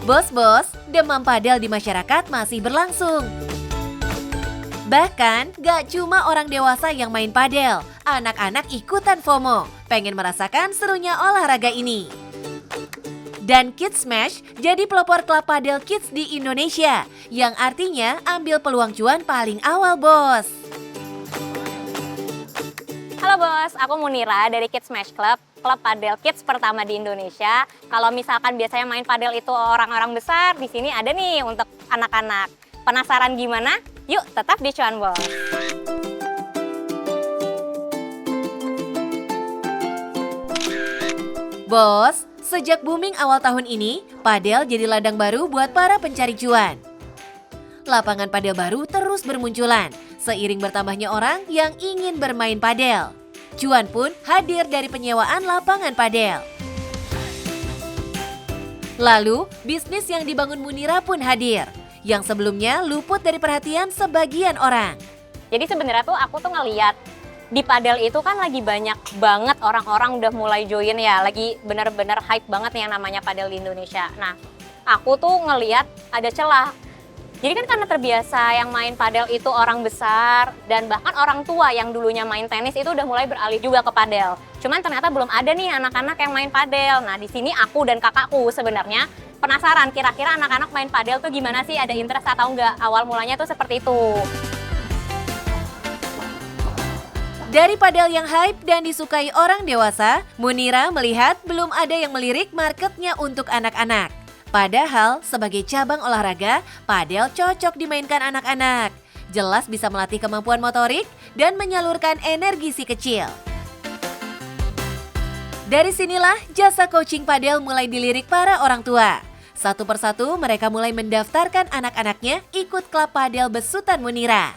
Bos-bos, demam padel di masyarakat masih berlangsung. Bahkan, gak cuma orang dewasa yang main padel, anak-anak ikutan FOMO, pengen merasakan serunya olahraga ini. Dan Kids Smash jadi pelopor klub padel kids di Indonesia, yang artinya ambil peluang cuan paling awal, bos. Halo bos, aku Munira dari Kids Smash Club, klub padel kids pertama di Indonesia. Kalau misalkan biasanya main padel itu orang-orang besar, di sini ada nih untuk anak-anak. Penasaran gimana? Yuk tetap di Cuan Bos. Bos, sejak booming awal tahun ini, padel jadi ladang baru buat para pencari cuan. Lapangan padel baru terus bermunculan, seiring bertambahnya orang yang ingin bermain padel. Cuan pun hadir dari penyewaan lapangan padel. Lalu, bisnis yang dibangun Munira pun hadir, yang sebelumnya luput dari perhatian sebagian orang. Jadi sebenarnya tuh aku tuh ngeliat di padel itu kan lagi banyak banget orang-orang udah mulai join ya, lagi bener-bener hype banget nih yang namanya padel di Indonesia. Nah, aku tuh ngeliat ada celah. Jadi kan karena terbiasa yang main padel itu orang besar dan bahkan orang tua yang dulunya main tenis itu udah mulai beralih juga ke padel. Cuman ternyata belum ada nih anak-anak yang main padel. Nah, di sini aku dan kakakku sebenarnya penasaran kira-kira anak-anak main padel tuh gimana sih, ada interest atau enggak? Awal mulanya tuh seperti itu. Dari padel yang hype dan disukai orang dewasa, Munira melihat belum ada yang melirik marketnya untuk anak-anak. Padahal sebagai cabang olahraga, padel cocok dimainkan anak-anak. Jelas bisa melatih kemampuan motorik dan menyalurkan energi si kecil. Dari sinilah jasa coaching padel mulai dilirik para orang tua. Satu persatu mereka mulai mendaftarkan anak-anaknya ikut klub padel besutan Munira.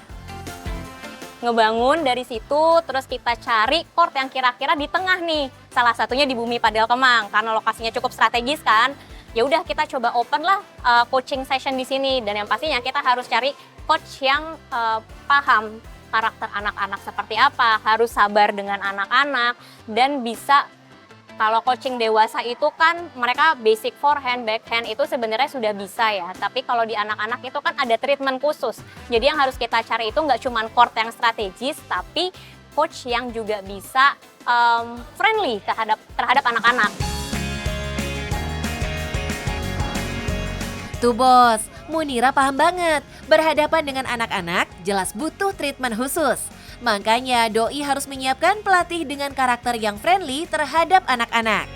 Ngebangun dari situ, terus kita cari court yang kira-kira di tengah nih. Salah satunya di Bumi Padel Kemang, karena lokasinya cukup strategis kan. Ya udah kita coba open lah coaching session di sini, dan yang pastinya kita harus cari coach yang paham karakter anak-anak seperti apa, harus sabar dengan anak-anak, dan bisa. Kalau coaching dewasa itu kan mereka basic forehand, backhand itu sebenarnya sudah bisa ya. Tapi kalau di anak-anak itu kan ada treatment khusus. Jadi yang harus kita cari itu nggak cuma court yang strategis, tapi coach yang juga bisa friendly terhadap anak-anak. Tuh bos, Munira paham banget. Berhadapan dengan anak-anak jelas butuh treatment khusus. Makanya doi harus menyiapkan pelatih dengan karakter yang friendly terhadap anak-anak.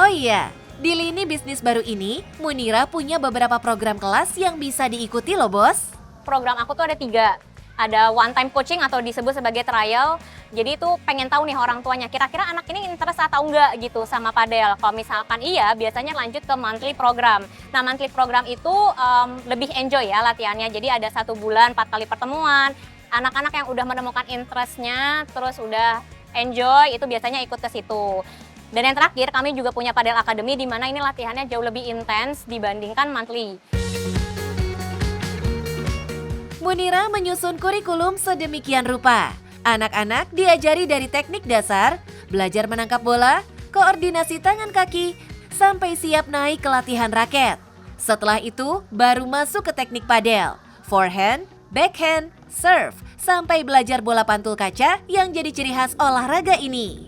Oh iya, di lini bisnis baru ini, Munira punya beberapa program kelas yang bisa diikuti loh bos. Program aku tuh ada 3. Ada one time coaching atau disebut sebagai trial. Jadi itu pengen tahu nih orang tuanya kira-kira anak ini interest atau enggak gitu sama padel. Kalau misalkan iya, biasanya lanjut ke monthly program. Nah, monthly program itu lebih enjoy ya latihannya. Jadi ada 1 bulan 4 kali pertemuan. Anak-anak yang udah menemukan interestnya, terus udah enjoy, itu biasanya ikut ke situ. Dan yang terakhir, kami juga punya Padel Academy, di mana ini latihannya jauh lebih intens dibandingkan monthly. Munira menyusun kurikulum sedemikian rupa. Anak-anak diajari dari teknik dasar, belajar menangkap bola, koordinasi tangan kaki, sampai siap naik ke latihan raket. Setelah itu, baru masuk ke teknik padel, forehand, backhand, serve, sampai belajar bola pantul kaca yang jadi ciri khas olahraga ini.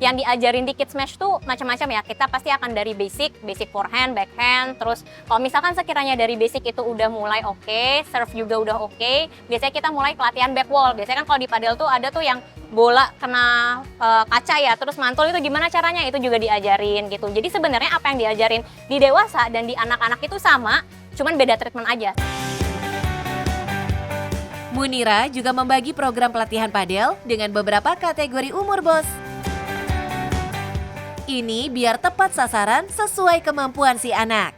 Yang diajarin di Kids Smash tuh macam-macam ya. Kita pasti akan dari basic forehand, backhand. Terus kalau misalkan sekiranya dari basic itu udah mulai oke, serve juga udah oke, biasanya kita mulai ke latihan back wall. Biasanya kan kalau di padel tuh ada tuh yang bola kena kaca ya, terus mantul itu gimana caranya, itu juga diajarin gitu. Jadi sebenarnya apa yang diajarin di dewasa dan di anak-anak itu sama, cuman beda treatment aja. Munira juga membagi program pelatihan padel dengan beberapa kategori umur bos. Ini biar tepat sasaran sesuai kemampuan si anak.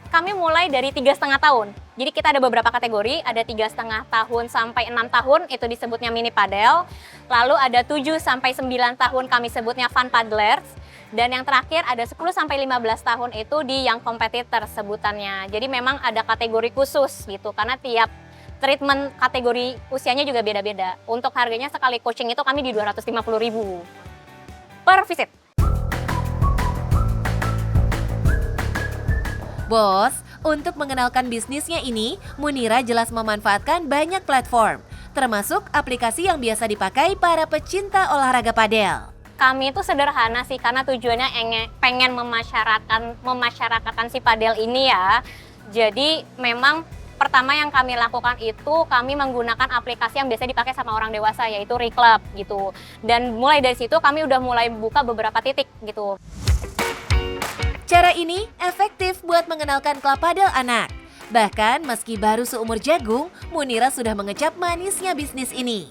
Kami mulai dari 3,5 tahun. Jadi kita ada beberapa kategori, ada 3,5 tahun sampai 6 tahun, itu disebutnya mini padel. Lalu ada 7 sampai 9 tahun kami sebutnya fun paddlers. Dan yang terakhir ada 10-15 tahun itu di yang competitor sebutannya. Jadi memang ada kategori khusus gitu, karena tiap treatment kategori usianya juga beda-beda. Untuk harganya sekali coaching itu kami di 250.000 per visit. Bos, untuk mengenalkan bisnisnya ini, Munira jelas memanfaatkan banyak platform, termasuk aplikasi yang biasa dipakai para pecinta olahraga padel. Kami itu sederhana sih, karena tujuannya pengen memasyarakatkan si padel ini ya. Jadi memang pertama yang kami lakukan itu kami menggunakan aplikasi yang biasa dipakai sama orang dewasa, yaitu Reclub gitu. Dan mulai dari situ kami udah mulai buka beberapa titik gitu. Cara ini efektif buat mengenalkan klub padel anak. Bahkan meski baru seumur jagung, Munira sudah mengecap manisnya bisnis ini.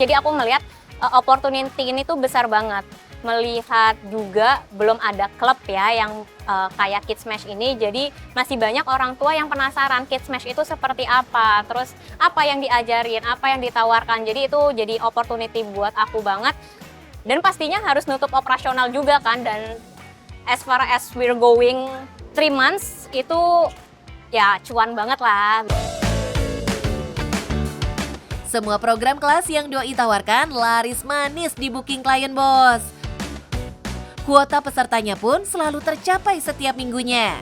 Jadi aku melihat opportunity ini tuh besar banget. Melihat juga belum ada klub ya yang kayak Kids Smash ini, jadi masih banyak orang tua yang penasaran Kids Smash itu seperti apa, terus apa yang diajarin, apa yang ditawarkan. Jadi itu jadi opportunity buat aku banget. Dan pastinya harus nutup operasional juga kan, dan as far as we're going 3 months itu ya cuan banget lah. Semua program kelas yang Doi tawarkan laris manis di booking klien, bos. Kuota pesertanya pun selalu tercapai setiap minggunya.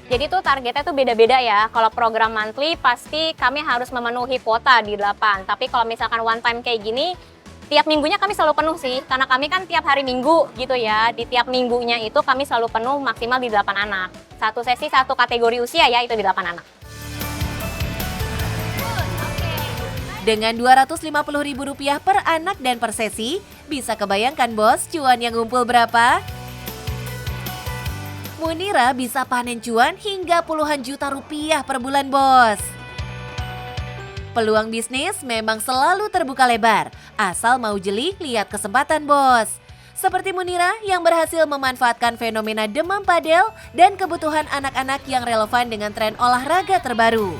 Jadi tuh targetnya tuh beda-beda ya. Kalau program monthly pasti kami harus memenuhi kuota di 8. Tapi kalau misalkan one time kayak gini, tiap minggunya kami selalu penuh sih. Karena kami kan tiap hari minggu gitu ya. Di tiap minggunya itu kami selalu penuh maksimal di 8 anak. Satu sesi, satu kategori usia ya, itu di 8 anak. Dengan Rp250.000 per anak dan per sesi, bisa kebayangkan bos cuan yang ngumpul berapa? Munira bisa panen cuan hingga puluhan juta rupiah per bulan, bos. Peluang bisnis memang selalu terbuka lebar, asal mau jeli lihat kesempatan, bos. Seperti Munira yang berhasil memanfaatkan fenomena demam padel dan kebutuhan anak-anak yang relevan dengan tren olahraga terbaru.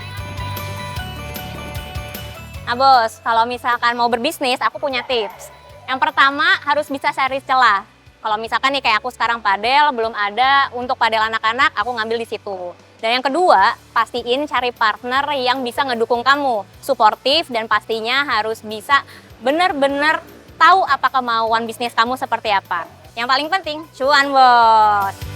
Nah bos, kalau misalkan mau berbisnis, aku punya tips. Yang pertama harus bisa cari celah. Kalau misalkan nih kayak aku sekarang padel, belum ada untuk padel anak-anak, aku ngambil di situ. Dan yang kedua, pastiin cari partner yang bisa ngedukung kamu, suportif, dan pastinya harus bisa benar-benar tahu apa kemauan bisnis kamu seperti apa. Yang paling penting, cuan bos!